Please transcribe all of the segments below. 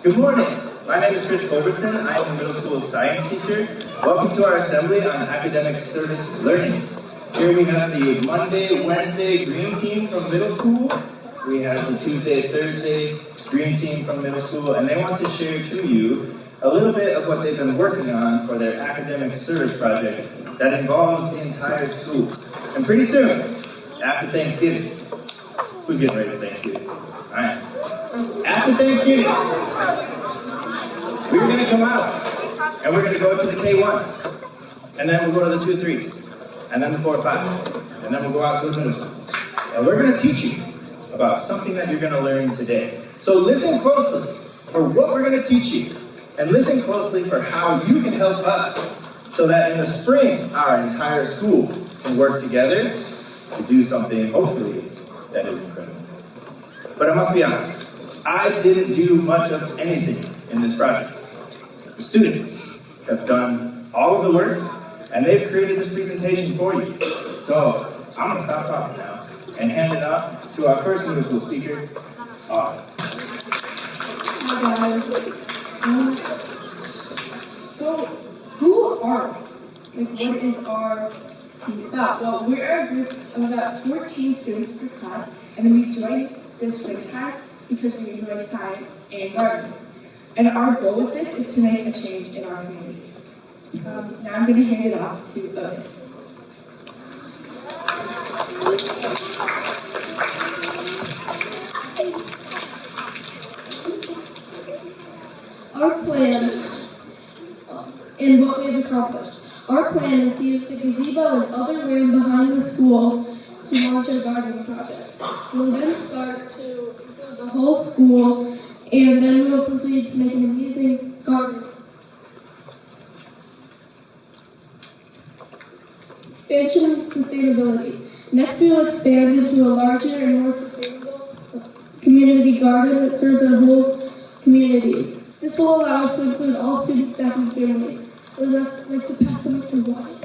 Good morning. My name is Chris Culbertson. I am a middle school science teacher. Welcome to our assembly on academic service learning. Here we have the Monday, Wednesday green team from middle school. We have the Tuesday, Thursday green team from middle school, and they want to share to you a little bit of what they've been working on for their academic service project that involves the entire school. And pretty soon, after Thanksgiving, who's getting ready for Thanksgiving? All right. After Thanksgiving, we're going to come out and we're going to go to the K1s, and then we'll go to the 2-3s, and then the 4-5s, and then we'll go out to the middle school. And we're going to teach you about something that you're going to learn today. So listen closely for what we're going to teach you, and listen closely for how you can help us so that in the spring, our entire school can work together to do something, hopefully, that is incredible. But I must be honest, I didn't do much of anything in this project. The students have done all of the work, and they've created this presentation for you. So I'm going to stop talking now and hand it off to our first middle school speaker, Autumn. Hi guys. So who are we? Like, what is our team about? Well, we're a group of about 14 students per class, and then we joined this winter because we enjoy science and gardening. And our goal with this is to make a change in our community. Now I'm going to hand it off to Otis. Our plan and what we have accomplished. Our plan is to use the gazebo and other land behind the school to launch our gardening project. We'll then start to include the whole school, and then we will proceed to make an amazing garden. Expansion and sustainability. Next, we will expand into a larger and more sustainable community garden that serves our whole community. This will allow us to include all students, staff, and family. I would like to pass them up to Wyatt.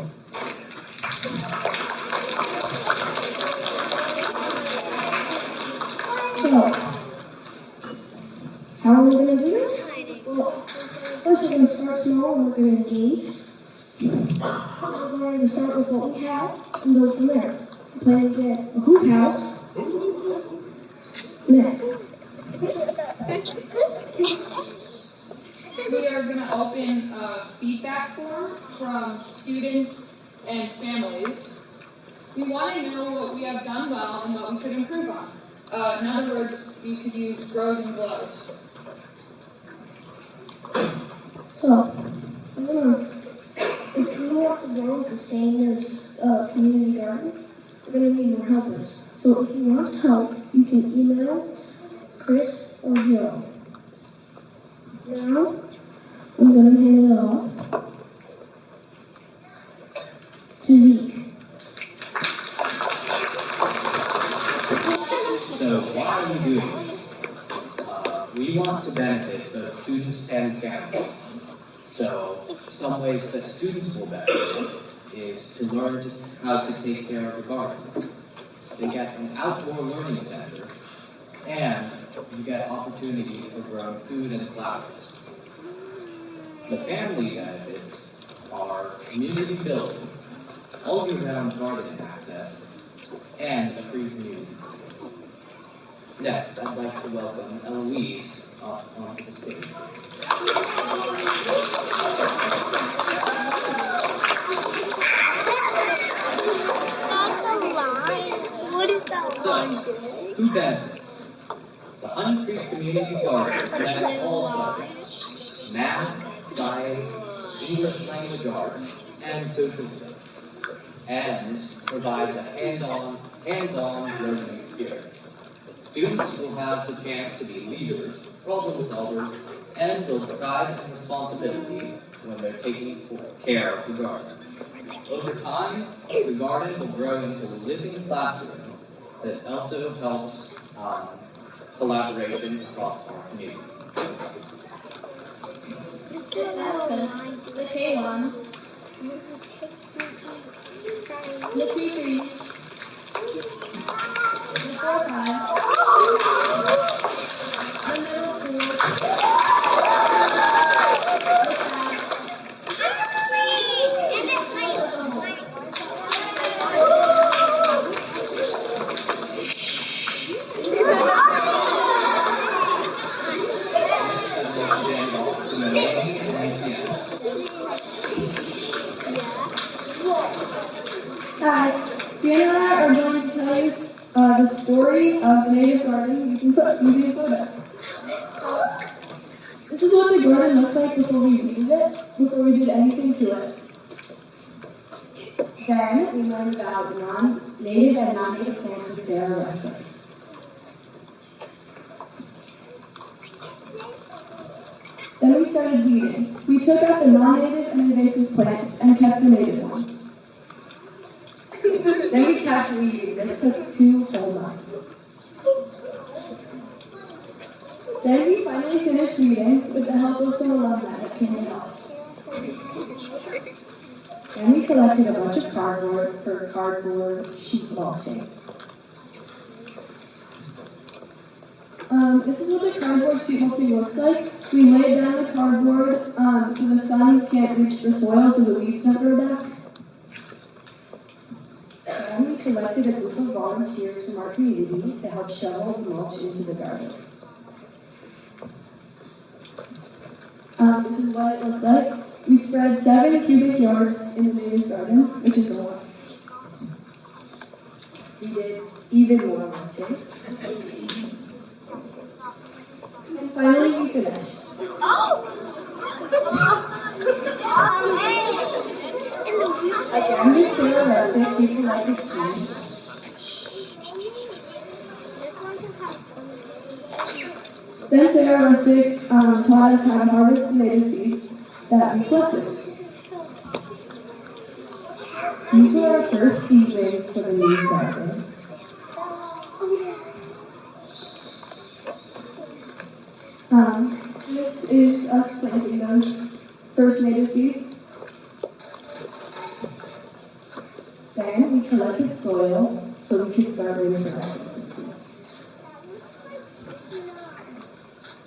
So, how are we going to do this? Well, first we're going to start small and we're going to engage. We're going to start with what we have and go from there. We plan to get a hoop house next. We are going to open a feedback form from students and families. We want to know what we have done well and what we could improve on. In other words, you could use grows and glows. So, if we want to grow and sustain this community garden, we're going to need more helpers. So if you want help, you can email Chris or Joe. Now, I'm going to hand it off to Zeke. So why are we doing this? We want to benefit the students and families. So some ways that students will benefit is to learn how to take care of the garden. They get an outdoor learning center, and you get opportunity for growing food and flowers. The family benefits are community building, all year-round garden access, and a free community space. Next, I'd like to welcome Eloise onto the stage. What is that line? Who benefits? The Honey Creek Community Garden connects all subjects: math, science, English language arts, and social studies, and provides a hands-on learning experience. Students will have the chance to be leaders, problem solvers, and build pride and responsibility when they're taking care of the garden. Over time, the garden will grow into a living classroom that also helps collaboration across our community. The K1s, the 2-3s, the 4-5s, the middle school, Hi, Sienna and I are going to tell you the story of the native garden using a photo. This is what the garden looked like before we weeded it, before we did anything to it. Then we learned about native and non-native plants with Sarah Lester. Then we started weeding. We took out the non-native and invasive plants and kept the native ones. Then we kept weeding. This took 2 whole months. Then we finally finished weeding with the help of some alumni that came with us. Then we collected a bunch of cardboard for cardboard sheet mulching. This is what the cardboard sheet mulching looks like. We laid down the cardboard so the sun can't reach the soil so the weeds don't grow back. Then we collected a group of volunteers from our community to help shovel the mulch into the garden. This is what it looked like. We spread 7 cubic yards in the native's garden, which is a lot. We did even more mulching. And finally we finished. Again with Sarah Rustic, we collected seeds. Then Sarah Rustic taught us how to harvest the native seeds that we collected. These were our first seedlings for the native garden. This is us planting those first native seeds. Then we collected soil so we could start winterizing.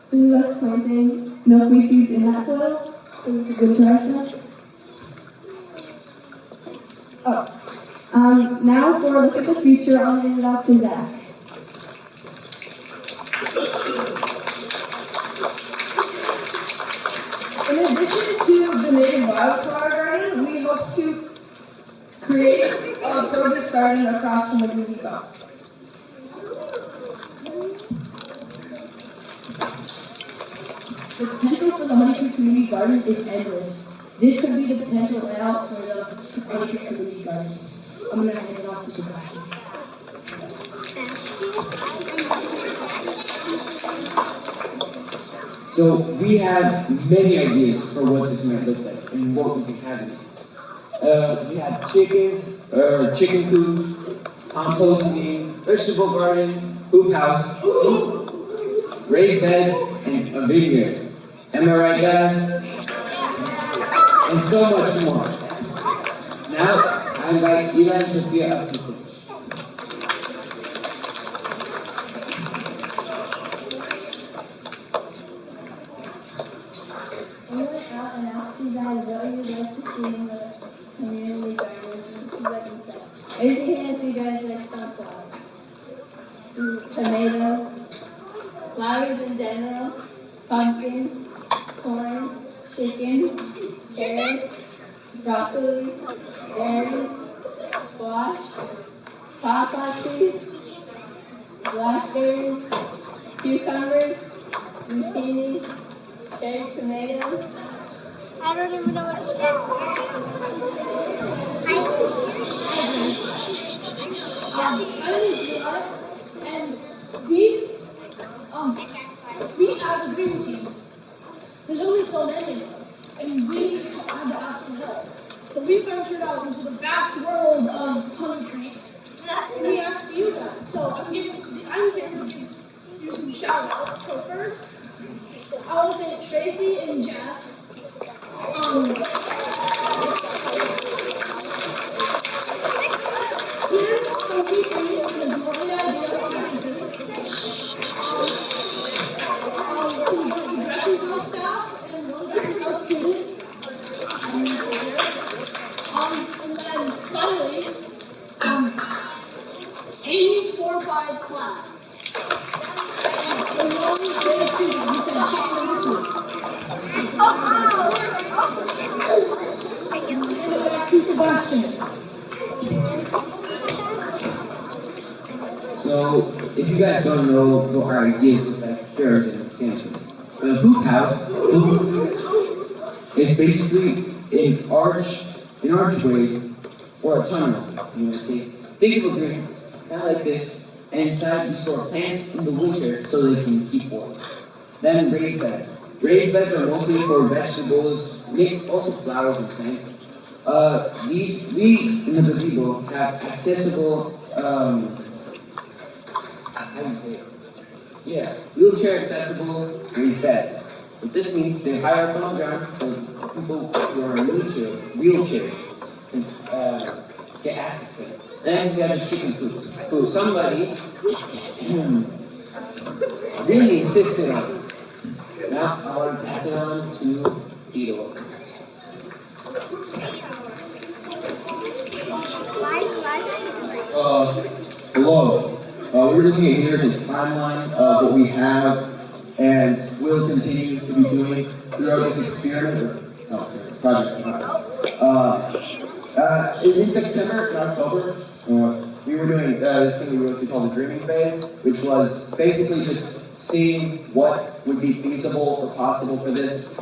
This is us planting milkweed seeds in that soil so we could winterize them. Now for a look at the future, I'll hand it off to Zach. In addition to the native wildflower garden, we hope to create a produce garden across from the gazebo. The potential for the Honey Creek Community Garden is endless. This could be the potential layout for the Honey Creek Community Garden. I'm going to hand it off to Sebastian. So we have many ideas for what this might look like and what we can have in it. We have chickens, chicken coop, composting, vegetable garden, hoop house, raised beds, and a vineyard. Am I right, guys? And so much more. Now, I invite Eli and Sophia up to the stage. We went out and asked you guys what you would like to see in the community garden. This is what you said. Raise your hands if you guys like sunflowers. Tomatoes, flowers in general, pumpkins, corn, chickens, carrots, broccoli, berries, squash, pawpaw trees, blackberries, cucumbers, zucchini, cherry tomatoes. I don't even know what it My name is Leah, and these, we as a green team, there's only so many of us, and we had to ask for help. So we ventured out into the vast world of Honey Creek, and we asked you guys. So I'm here to give you some shout outs. So first, I want to thank Tracy and Jeff. Here's from Keith with his lovely idea of cactuses. The Gretchen's House staff and one Gretchen's House student. And then finally, Amy's 4-5 class. And the one grade student, he said chicken and soup. Hand it back to Sebastian. So, if you guys don't know what our ideas look like, here are an examples. The hoop house is basically an archway or a tunnel, you might say. Think of a greenhouse, kind of like this, and inside we store plants in the winter so they can keep warm. Then raised beds. Raised beds are mostly for vegetables, also flowers and plants. We in the gazebo have accessible, wheelchair accessible raised beds. What this means, they're higher up on the ground, so people who are in wheelchairs can get access to it. Then we have the chicken coop, who somebody really insisted on. Now I want to pass it on to Tito. Hello. We're looking at here as a timeline of what we have and will continue to be doing throughout this experiment, project. In September and October, we were doing this thing we called the dreaming phase, which was basically just seeing what would be feasible or possible for this.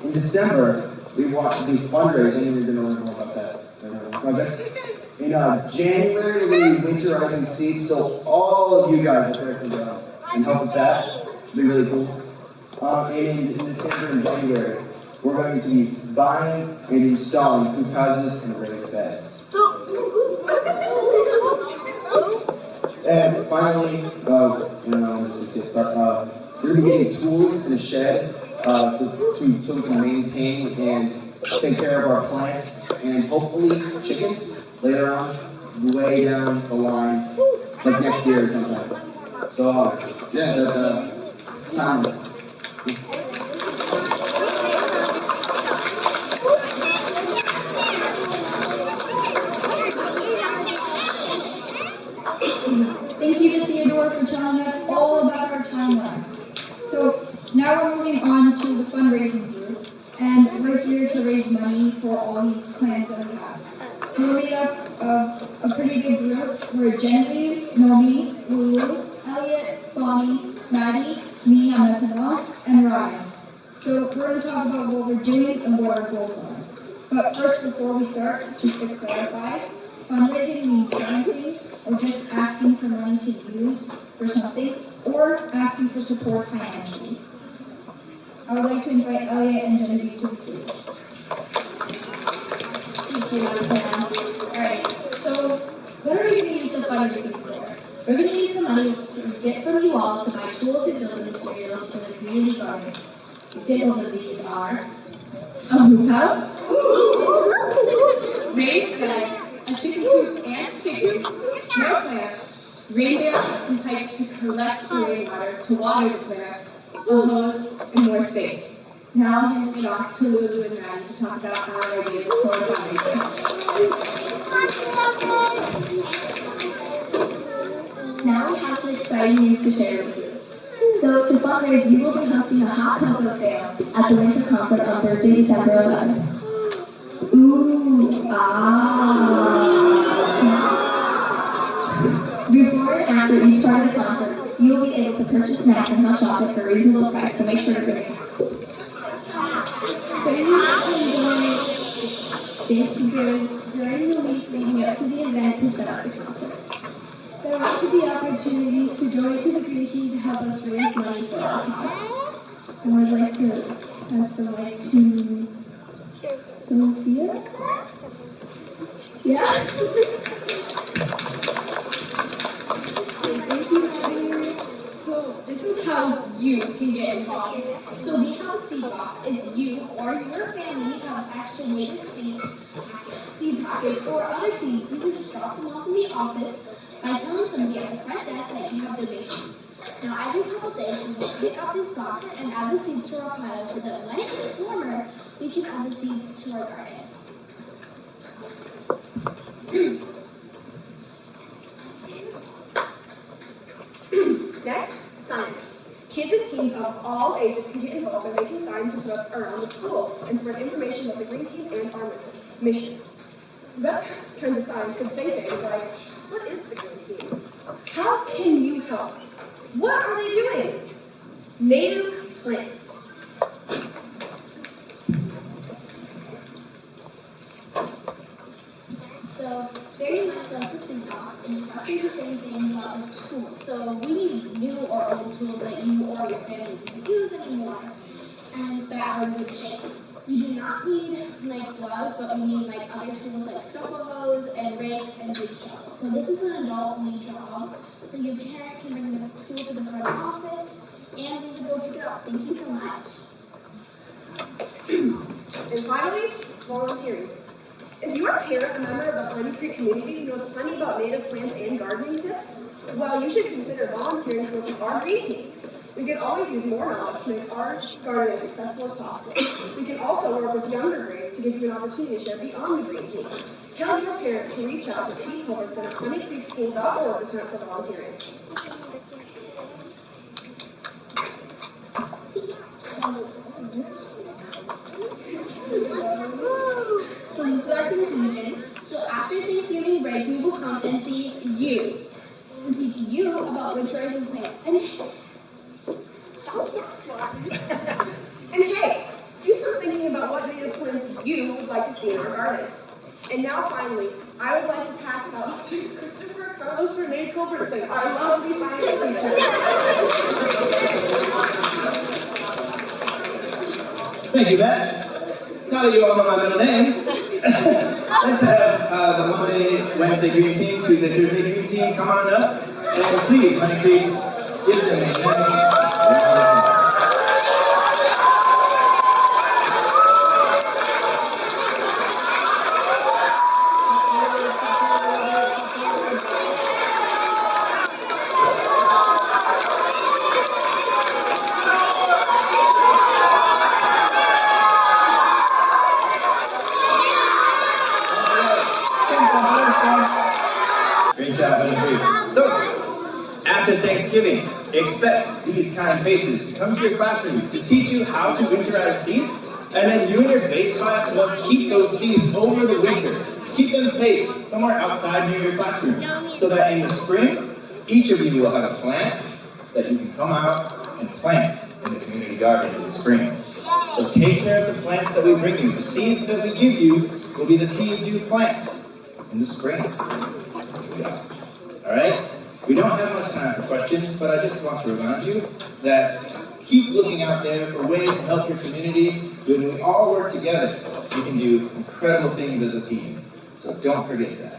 In December, we wanted to do fundraising, and we're going to learn more about that project. In January, we're winterizing seeds, so all of you guys can help with that. Should be really cool. And in December and January, we're going to be buying and installing hoop houses and raised beds. And finally, this is it, but we're going to be getting tools in a shed so we can maintain and take care of our plants and hopefully chickens later on, way down the line, like next year or sometime. So, yeah, timeline. Thank you to Theodore for telling us all about our timeline. So now we're moving on to the fundraising group, and we're here to raise money for all these plans that we have. So we're made up of a pretty big group. We're Genevieve, Nomi, Lulu, Elliot, Bonnie, Maddie, me, I'm Antonella, and Ryan. So we're going to talk about what we're doing and what our goals are. But first, before we start, just to clarify, fundraising means selling things, or just asking for money to use for something, or asking for support financially. I would like to invite Elliot and Genevieve to the stage. Thank you, Monica. Alright, so what are we going to use the fundraising for? We're going to use the money we get from you all to buy tools and building materials for the community garden. Examples of these are a hoop house, raised beds, a chicken coop and chickens, more plants, rain barrels and pipes to collect the rainwater to water the plants, a hose, and more spades. Now I'll hand it off to Lulu and Maddie to talk about our ideas for fundraising. Now we have some exciting news to share with you. So to fundraise, we will be hosting a hot cocoa sale at the winter concert on Thursday, December 11th. Ooh, Before and after each part of the concert, you will be able to purchase snacks and hot chocolate for a reasonable price, so make sure to bring it. Fancy goods during the week leading up to the event to set up the concert. There will also be opportunities to donate to the green team to help us raise money for our cause. And I'd like to pass the mic to Sophia. Yeah. Thank you, Maddie. So this is how you can get involved. So we have a seed box. If you or your family have extra native seed packets, or other seeds, you can just drop them off in the office by telling somebody at the front desk that you have donations. Now every couple days we will pick up this box and add the seeds to our pile so that when it gets warmer, we can add the seeds to our garden. Next, signage. Kids and teens of all ages can get involved by making signs to put up around the school and spread information about the Green Team and our mission. The best kinds of signs could say things like, what is the green team? How can you help? What are they doing? Native plants. So, very much like the seed box, and exactly the same thing about the tools. So, we need new or old tools that you or your family doesn't use anymore, and that are in good shape. We do not need like gloves, but we need like other tools like snowball hose and rakes and big shovels. So this is an adult-only job. So your parent can bring the tool to the front office, and we will go pick it up. Thank you so much. And finally, volunteering. Is your parent a member of the Piney Creek community who knows plenty about native plants and gardening tips? Well, you should consider volunteering with our green team. We can always use more knowledge to make our garden as accessible as possible. We can also work with younger grades to give you an opportunity to share beyond the green team. Tell your parent to reach out to Seed Culbertson at pineycreekschool.org to sign up for volunteering. So this is our conclusion. So after Thanksgiving break, we will come and see you and teach you about winterizing plants. And that's not smart. And hey, do some thinking about what native plants you would like to see in our garden. And now finally, I would like to pass it off to Christopher Carlos Renee Culbertson, our lovely science teacher. Thank you, Beth. Now that you all know my middle name, let's have the Monday, Wednesday green team, Tuesday, Thursday green team come on up. And please, Honey Creek, give them a nice round of applause. Great job, Honey Creek. So, after Thanksgiving, expect these kind faces to come to your classrooms to teach you how to winterize seeds, and then you and your base class must keep those seeds over the winter. Keep them safe somewhere outside near your classroom, so that in the spring, each of you will have a plant that you can come out and plant in the community garden in the spring. So take care of the plants that we bring you. The seeds that we give you will be the seeds you plant in the spring. Awesome. All right? We don't have much time for questions, but I just want to remind you that keep looking out there for ways to help your community. When we all work together, we can do incredible things as a team. So don't forget that.